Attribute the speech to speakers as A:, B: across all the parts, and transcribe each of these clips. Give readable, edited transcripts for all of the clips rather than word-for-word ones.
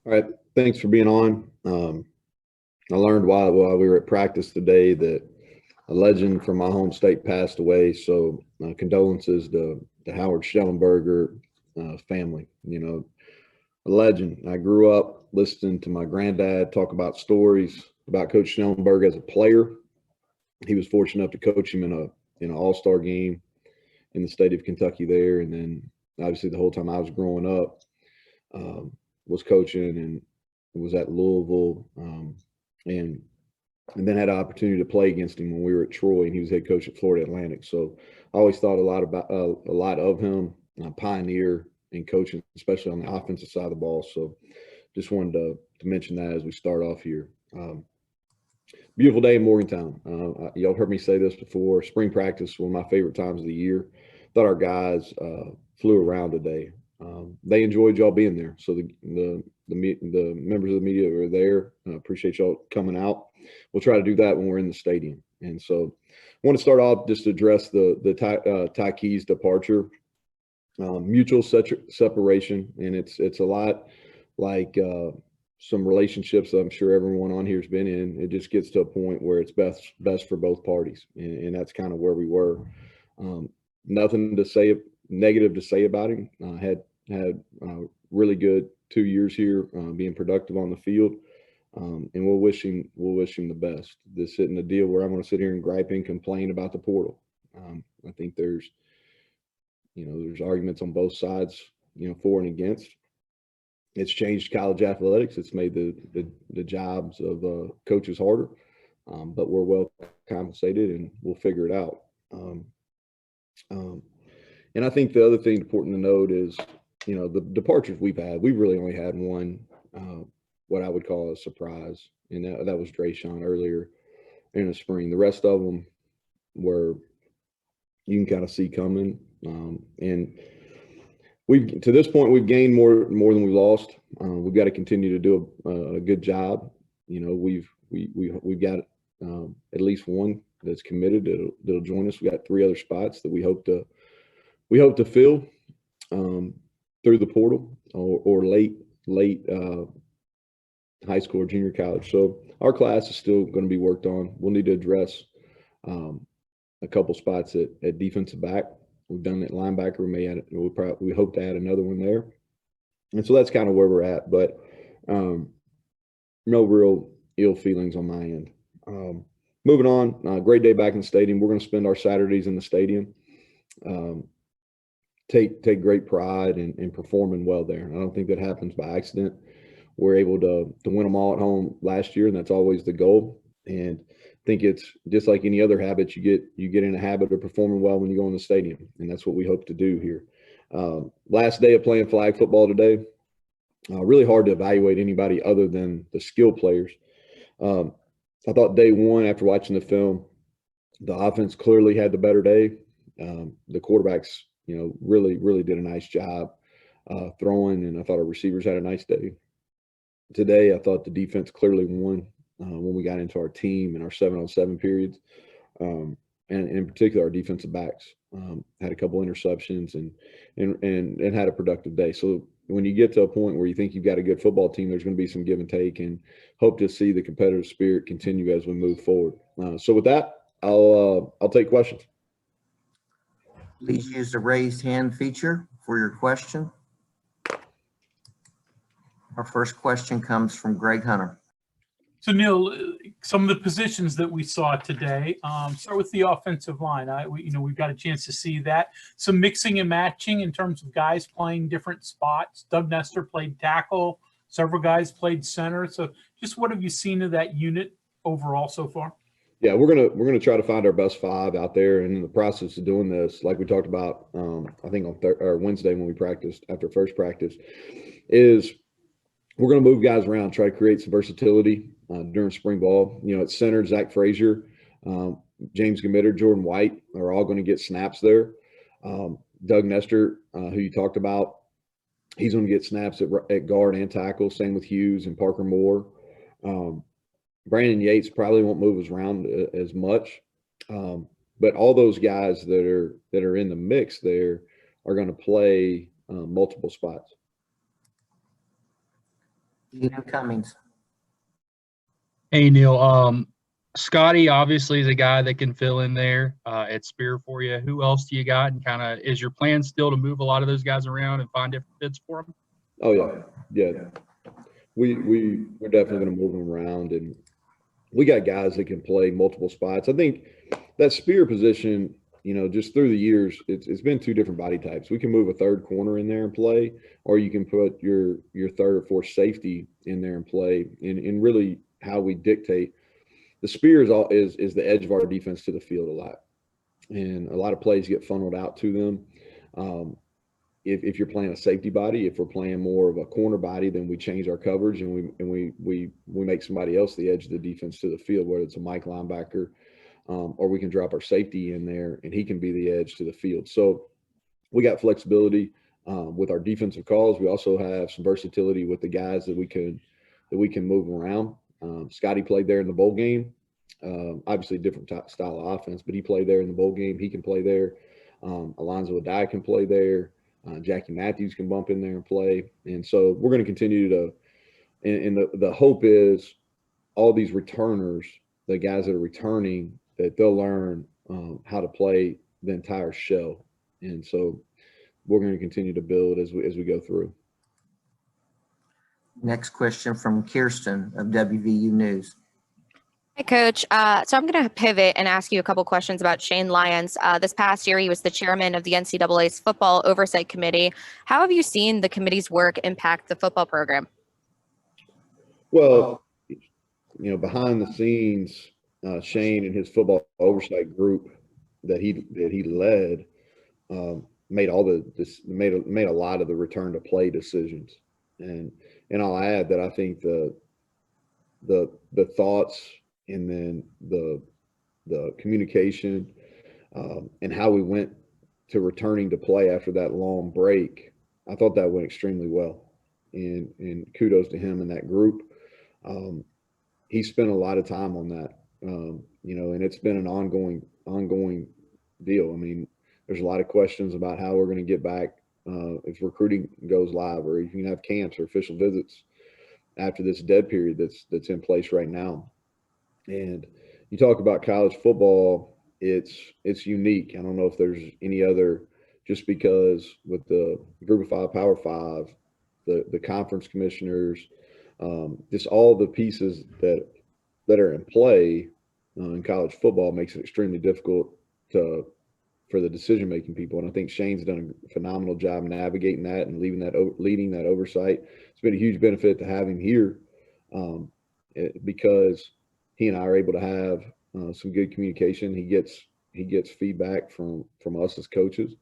A: All right, thanks for being on. I learned while we were at practice today that a legend from my home state passed away. So condolences to Howard Schellenberger family. A legend. I grew up listening to my granddad talk about stories about Coach Schellenberger as a player. He was fortunate enough to coach him in an All-Star game in the state of Kentucky there, and then obviously the whole time I was growing up, was coaching and was at Louisville, and and then had an opportunity to play against him when we were at Troy, and he was head coach at Florida Atlantic. So I always thought a lot of him, a pioneer in coaching, especially on the offensive side of the ball. So just wanted to mention that as we start off here. Beautiful day in Morgantown. Y'all heard me say this before. Spring practice, one of my favorite times of the year. Thought our guys flew around today. They enjoyed y'all being there. So the members of the media who are there, appreciate y'all coming out. We'll try to do that when we're in the stadium. And so I want to start off just to address the Ty Key's departure. Mutual separation, and it's a lot like some relationships that I'm sure everyone on here has been in. It just gets to a point where it's best for both parties, and that's kind of where we were. Nothing to say negative to say about him. Had really good 2 years here, being productive on the field, and we'll wish him the best. This isn't a deal where I'm going to sit here and gripe and complain about the portal. I think there's arguments on both sides, for and against. It's changed college athletics. It's made the jobs of coaches harder, but we're well compensated, and we'll figure it out. And I think the other thing important to note is, the departures we've had. We've really only had one, what I would call a surprise, and that was Drayshawn earlier in the spring. The rest of them were you can kind of see coming, and we've to this point we've gained more than we lost. We've got to continue to do a good job. We've got at least one that's committed that'll join us. We got 3 other spots that we hope to fill through the portal or late high school or junior college. So our class is still going to be worked on. We'll need to address a couple spots at defensive back. We've done it at linebacker. We hope to add another one there. And so that's kind of where we're at, but no real ill feelings on my end. Moving on, great day back in the stadium. We're going to spend our Saturdays in the stadium. Take great pride in performing well there. I don't think that happens by accident. We're able to win them all at home last year, and that's always the goal. And I think it's just like any other habit. You get in a habit of performing well when you go in the stadium, and that's what we hope to do here. Last day of playing flag football today. Really hard to evaluate anybody other than the skill players. I thought day one, after watching the film, the offense clearly had the better day. The quarterbacks, really did a nice job throwing, and I thought our receivers had a nice day. Today, I thought the defense clearly won when we got into our team and our 7-on-7 periods, and in particular our defensive backs had a couple interceptions and had a productive day. So when you get to a point where you think you've got a good football team, there's going to be some give and take, and hope to see the competitive spirit continue as we move forward. So with that, I'll take questions.
B: Please use the raised hand feature for your question. Our first question comes from Greg Hunter.
C: So Neal, some of the positions that we saw today, start with the offensive line. We've got a chance to see that. Some mixing and matching in terms of guys playing different spots. Doug Nestor played tackle. Several guys played center. So just what have you seen of that unit overall so far?
A: Yeah, we're gonna try to find our best 5 out there, and in the process of doing this, like we talked about, I think on Wednesday when we practiced after first practice, is we're going to move guys around, try to create some versatility during spring ball. At center, Zach Frazier, James Gamitter, Jordan White are all going to get snaps there. Doug Nestor, who you talked about, he's going to get snaps at guard and tackle. Same with Hughes and Parker Moore. Brandon Yates probably won't move us around as much, but all those guys that are in the mix there are going to play multiple spots.
B: Ian Cummings.
D: Hey, Neal. Scotty obviously is a guy that can fill in there at Spear for you. Who else do you got? And kind of is your plan still to move a lot of those guys around and find different fits for them?
A: Oh yeah. We're definitely going to move them around, and we got guys that can play multiple spots. I think that Spear position, just through the years, it's been two different body types. We can move a third corner in there and play, or you can put your third or fourth safety in there and play. And really how we dictate the Spear is the edge of our defense to the field a lot, and a lot of plays get funneled out to them. If you're playing a safety body, if we're playing more of a corner body, then we change our coverage and we make somebody else the edge of the defense to the field, whether it's a Mike linebacker, or we can drop our safety in there and he can be the edge to the field. So we got flexibility with our defensive calls. We also have some versatility with the guys that we can move around. Scotty played there in the bowl game. Obviously different style of offense, but he played there in the bowl game. He can play there. Alonzo Adai can play there. Jackie Matthews can bump in there and play. And so we're going to continue to, and the hope is all these returners, the guys that are returning, that they'll learn how to play the entire shell. And so we're going to continue to build as we go through.
B: Next question from Kirsten of WVU News.
E: Hi, Coach. So I'm going to pivot and ask you a couple questions about Shane Lyons. This past year, he was the chairman of the NCAA's Football Oversight Committee. How have you seen the committee's work impact the football program?
A: Well, behind the scenes, Shane and his football oversight group that he led made a lot of the return to play decisions. And I'll add that I think the thoughts and then the communication and how we went to returning to play after that long break, I thought that went extremely well. And kudos to him and that group. He spent a lot of time on that, and it's been an ongoing deal. I mean, there's a lot of questions about how we're going to get back if recruiting goes live, or if you can have camps or official visits after this dead period that's in place right now. And you talk about college football, it's unique. I don't know if there's any other, just because with the Group of Five, Power Five, the conference commissioners, just all the pieces that are in play in college football makes it extremely difficult for the decision-making people. And I think Shane's done a phenomenal job navigating that and leading that oversight. It's been a huge benefit to have him here because he and I are able to have some good communication. He gets feedback from us as coaches.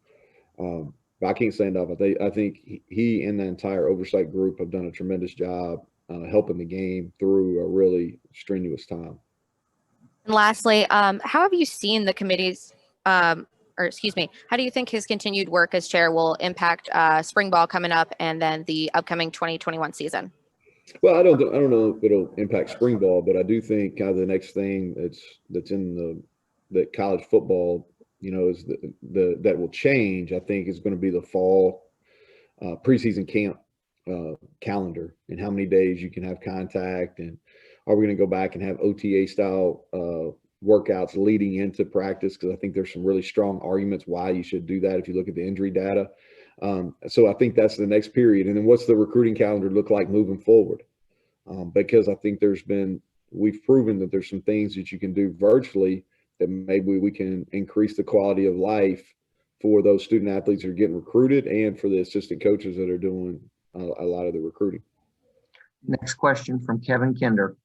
A: But I can't say enough. I think he and the entire oversight group have done a tremendous job helping the game through a really strenuous time.
E: And lastly, how have you seen the committee's, how do you think his continued work as chair will impact spring ball coming up and then the upcoming 2021 season?
A: Well, I don't know if it'll impact spring ball, but I do think kind of the next thing that's in that college football, is that will change. I think is going to be the fall preseason camp calendar and how many days you can have contact, and are we going to go back and have OTA style workouts leading into practice? Because I think there's some really strong arguments why you should do that if you look at the injury data. So I think that's the next period. And then what's the recruiting calendar look like moving forward? Because I think we've proven that there's some things that you can do virtually that maybe we can increase the quality of life for those student athletes that are getting recruited and for the assistant coaches that are doing a lot of the recruiting.
B: Next question from Kevin Kinder.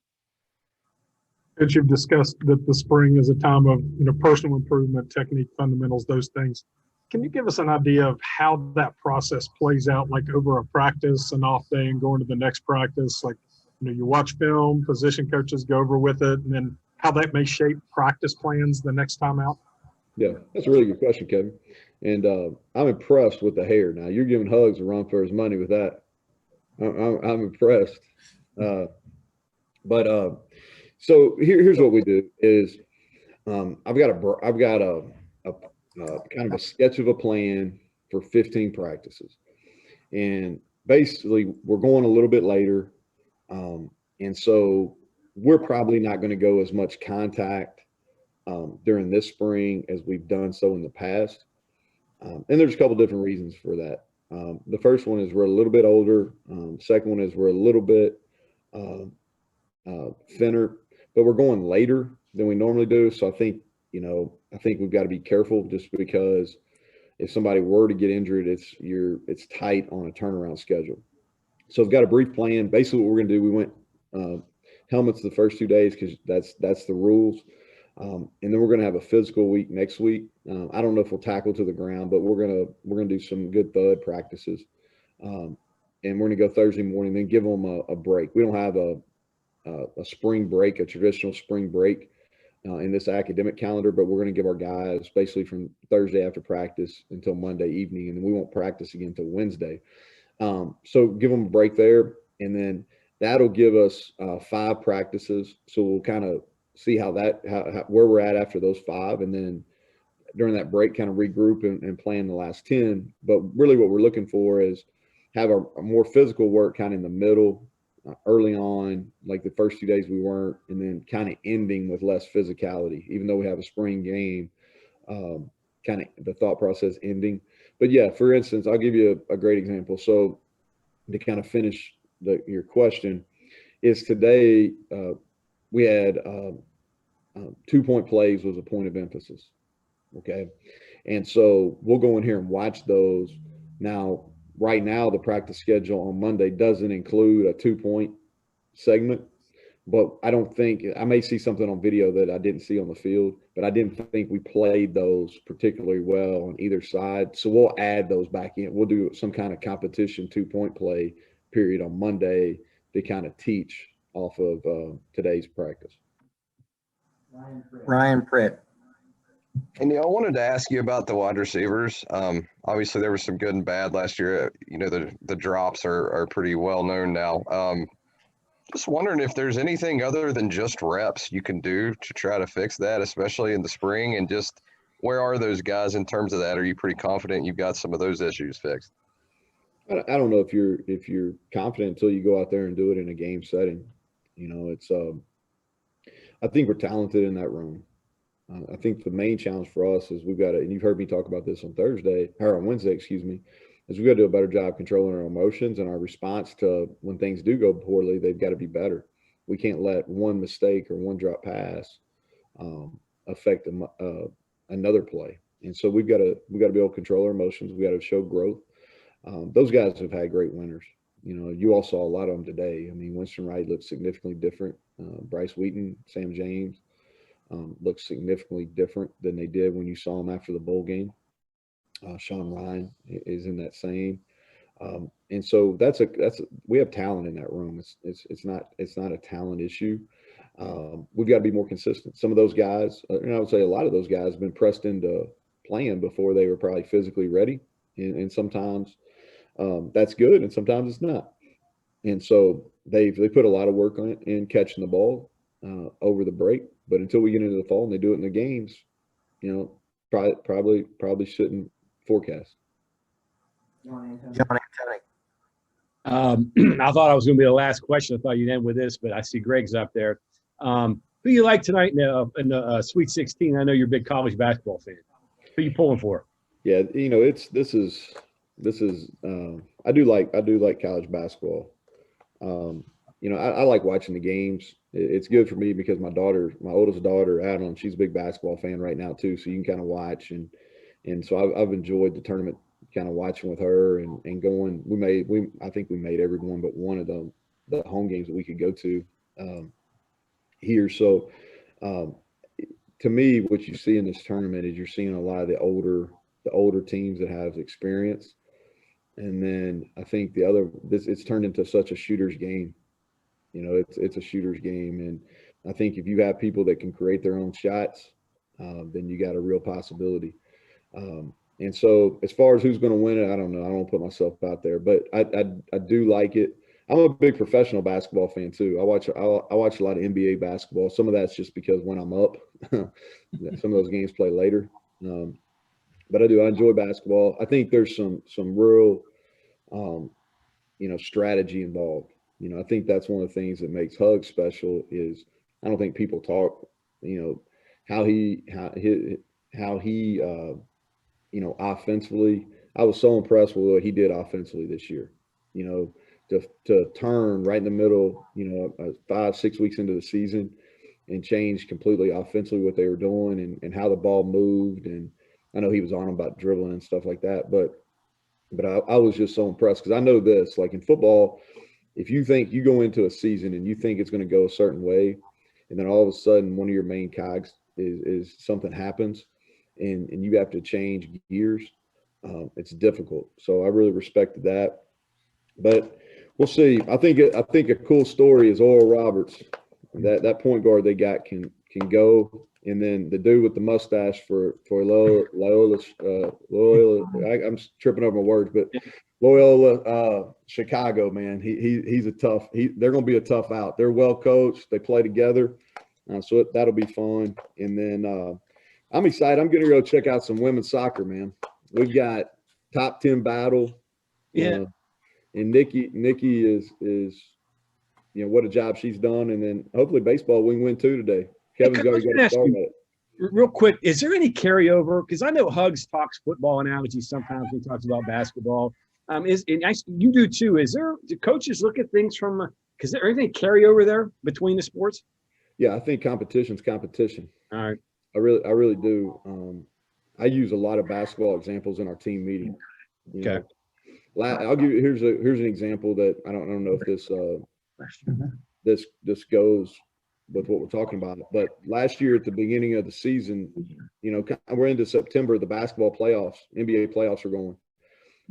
F: As you've discussed that the spring is a time of personal improvement, technique, fundamentals, those things. Can you give us an idea of how that process plays out, like over a practice, an off day, and going to the next practice? Like, you watch film, position coaches go over with it, and then how that may shape practice plans the next time out?
A: Yeah, that's a really good question, Kevin. And I'm impressed with the hair. Now you're giving Hugs a run for his money with that. I'm impressed. So here's what we do is I've got a kind of a sketch of a plan for 15 practices, and basically we're going a little bit later And so we're probably not going to go as much contact during this spring as we've done so in the past. And there's a couple different reasons for that. The first one is we're a little bit older. Second one is we're a little bit thinner, but we're going later than we normally do. So I think we've got to be careful, just because if somebody were to get injured, it's tight on a turnaround schedule. So I've got a brief plan. Basically what we're going to do, we went helmets the first 2 days because that's the rules. And then we're going to have a physical week next week. I don't know if we'll tackle to the ground, but we're going to do some good thud practices. And we're going to go Thursday morning, then give them a break. We don't have a spring break, a traditional spring break in this academic calendar, but we're going to give our guys basically from Thursday after practice until Monday evening, and then we won't practice again until Wednesday. So give them a break there, and then that'll give us 5 practices. So we'll kind of see how where we're at after those 5, and then during that break kind of regroup and plan the last 10. But really what we're looking for is have a more physical work kind of in the middle, early on, like the first 2 days we weren't, and then kind of ending with less physicality, even though we have a spring game, kind of the thought process ending. But yeah, for instance, I'll give you a great example. So to kind of finish your question is today, we had 2-point plays was a point of emphasis. Okay. And so we'll go in here and watch those. Now, right now, the practice schedule on Monday doesn't include a 2-point segment, but I may see something on video that I didn't see on the field, but I didn't think we played those particularly well on either side. So we'll add those back in. We'll do some kind of competition 2-point play period on Monday to kind of teach off of today's practice.
B: Ryan Pritt.
G: And I wanted to ask you about the wide receivers. Obviously, there was some good and bad last year. The drops are pretty well known now. Just wondering if there's anything other than just reps you can do to try to fix that, especially in the spring, and just where are those guys in terms of that? Are you pretty confident you've got some of those issues fixed?
A: I don't know if you're confident until you go out there and do it in a game setting. It's I think we're talented in that room. I think the main challenge for us is we've got to, and you've heard me talk about this on Wednesday, excuse me, is we've got to do a better job controlling our emotions and our response to when things do go poorly. They've got to be better. We can't let one mistake or one drop pass affect another play. And so we've got to be able to control our emotions. We got to show growth. Those guys have had great winners. You all saw a lot of them today. I mean, Winston Wright looks significantly different. Bryce Wheaton, Sam James looks significantly different than they did when you saw them after the bowl game. Sean Ryan is in that same. And so we have talent in that room. It's not a talent issue. We've got to be more consistent. Some of those guys, and I would say a lot of those guys have been pressed into playing before they were probably physically ready. And sometimes that's good, and sometimes it's not. And so they put a lot of work on it in catching the ball over the break. But until we get into the fall and they do it in the games, probably shouldn't forecast.
B: John Antoni.
H: I thought I was going to be the last question. I thought you'd end with this, but I see Greg's up there. Who you like tonight in the Sweet 16? I know you're a big college basketball fan. Who you pulling for?
A: Yeah, this is I do like college basketball. I like watching the games. It's good for me because my oldest daughter, Adam, she's a big basketball fan right now too. So you can kind of watch and so I've enjoyed the tournament, kind of watching with her and going. I think we made every one but one of the home games that we could go to here. So to me, what you see in this tournament is you're seeing a lot of the older teams that have experience. And then I think it's turned into such a shooter's game. It's a shooter's game. And I think if you have people that can create their own shots, then you got a real possibility. And so as far as who's going to win it, I don't know. I don't put myself out there, but I do like it. I'm a big professional basketball fan too. I watch a lot of NBA basketball. Some of that's just because when I'm up, some of those games play later. But I enjoy basketball. I think there's some real, strategy involved. I think that's one of the things that makes Hug special is I don't think people talk, how he offensively. I was so impressed with what he did offensively this year. To turn right in the middle, 5-6 weeks into the season and change completely offensively what they were doing and how the ball moved. And I know he was on about dribbling and stuff like that, but I was just so impressed because I know this, like in football, if you think you go into a season and you think it's going to go a certain way, and then all of a sudden one of your main cogs is something happens and you have to change gears, it's difficult. So I really respected that. But we'll see. I think a cool story is Oral Roberts. That point guard they got can go, and then the dude with the mustache for Loyola. I'm tripping over my words, but Loyola Chicago, man, he's a tough. They're going to be a tough out. They're well coached. They play together, so that'll be fun. And then I'm excited. I'm going to go check out some women's soccer, man. We've got top 10 battle.
H: Yeah.
A: And Nikki is what a job she's done, and then hopefully baseball we can win 2 today. Kevin's already got to start at it.
H: Real quick, is there any carryover? Because I know Hugs talks football analogies sometimes when he talks about basketball. You do too. Do coaches look at things from? Because there anything carryover there between the sports?
A: Yeah, I think competition's competition.
H: All right.
A: I really do. I use a lot of basketball examples in our team meeting.
H: Okay.
A: I'll give you here's an example that I don't know if this goes with what we're talking about. But last year at the beginning of the season, we're into September, the basketball playoffs, NBA playoffs are going.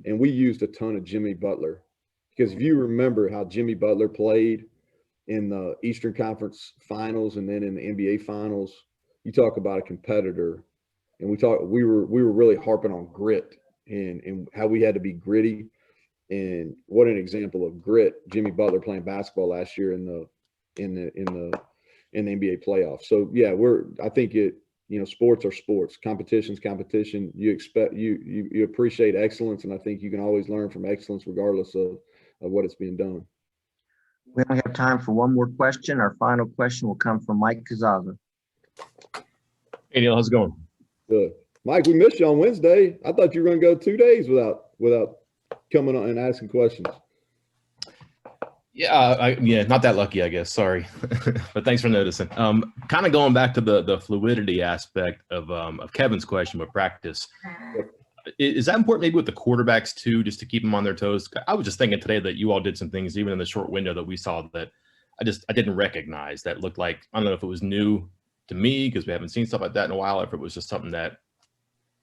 A: And we used a ton of Jimmy Butler. Because if you remember how Jimmy Butler played in the Eastern Conference Finals and then in the NBA Finals, you talk about a competitor. And we were really harping on grit and how we had to be gritty. And what an example of grit, Jimmy Butler playing basketball last year in the NBA playoffs. So yeah, I think sports are sports, competition's competition. You expect you appreciate excellence, and I think you can always learn from excellence regardless of what is being done.
B: We only have time for one more question. Our final question will come from Mike Kazaga.
H: Hey Neal, how's it going?
A: Good. Mike, we missed you on Wednesday. I thought you were going to go 2 days without coming on and asking questions.
I: Yeah, not that lucky, I guess. Sorry, but thanks for noticing. Kind of going back to the fluidity aspect of Kevin's question with practice. Is that important maybe with the quarterbacks too, just to keep them on their toes? I was just thinking today that you all did some things even in the short window that we saw that I didn't recognize that looked like, I don't know if it was new to me because we haven't seen stuff like that in a while, or if it was just something that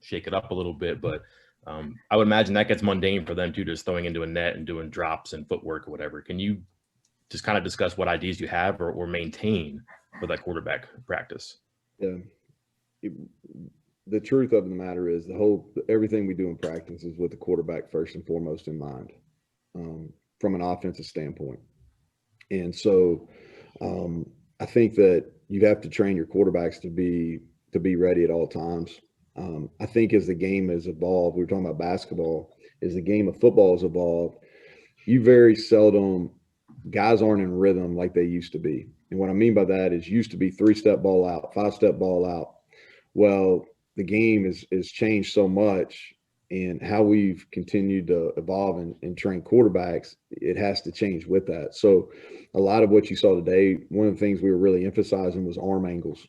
I: shake it up a little bit, but I would imagine that gets mundane for them too, just throwing into a net and doing drops and footwork or whatever. Can you just kind of discuss what ideas you have or maintain for that quarterback practice?
A: Yeah. The truth of the matter is everything we do in practice is with the quarterback first and foremost in mind, from an offensive standpoint. And so I think that you have to train your quarterbacks to be ready at all times. I think as the game has evolved, we were talking about basketball, as the game of football has evolved, you very seldom, guys aren't in rhythm like they used to be. And what I mean by that is used to be 3-step ball out, 5-step ball out. Well, the game is changed so much, and how we've continued to evolve and train quarterbacks, it has to change with that. So a lot of what you saw today, one of the things we were really emphasizing was arm angles.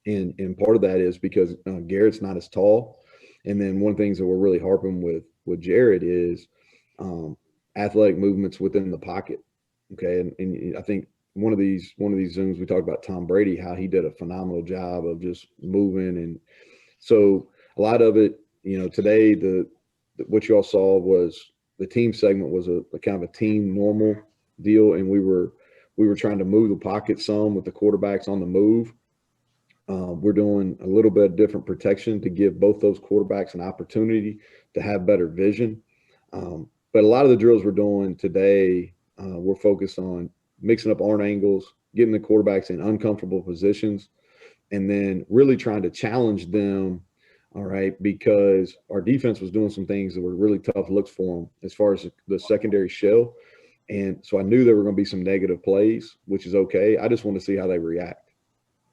A: And part of that is because Garrett's not as tall. And then one of the things that we're really harping with Jared is athletic movements within the pocket. Okay. And I think one of these Zooms, we talked about Tom Brady, how he did a phenomenal job of just moving. And so a lot of it, today, what you all saw was the team segment was a kind of a team normal deal. And we were trying to move the pocket some with the quarterbacks on the move. We're doing a little bit of different protection to give both those quarterbacks an opportunity to have better vision. But a lot of the drills we're doing today, we're focused on mixing up arm angles, getting the quarterbacks in uncomfortable positions, and then really trying to challenge them, all right, because our defense was doing some things that were really tough looks for them as far as the secondary shell. And so I knew there were going to be some negative plays, which is okay. I just want to see how they react.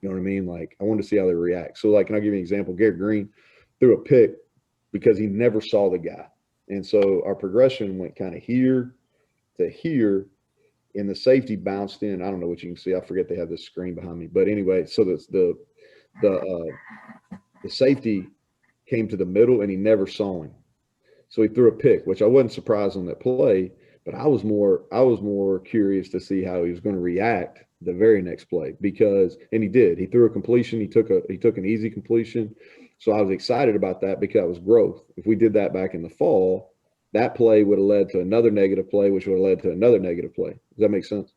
A: You know what I mean? Like, I wanted to see how they react. So, like, and I'll give you an example. Garrett Green threw a pick because he never saw the guy. And so our progression went kind of here to here, and the safety bounced in. I don't know what you can see. I forget they have this screen behind me. But anyway, so the safety came to the middle, and he never saw him. So he threw a pick, which I wasn't surprised on that play, but I was more curious to see how he was going to react the very next play, because, and he did. He threw a completion. He took an easy completion. So I was excited about that because it was growth. If we did that back in the fall, that play would have led to another negative play, which would have led to another negative play. Does that make sense?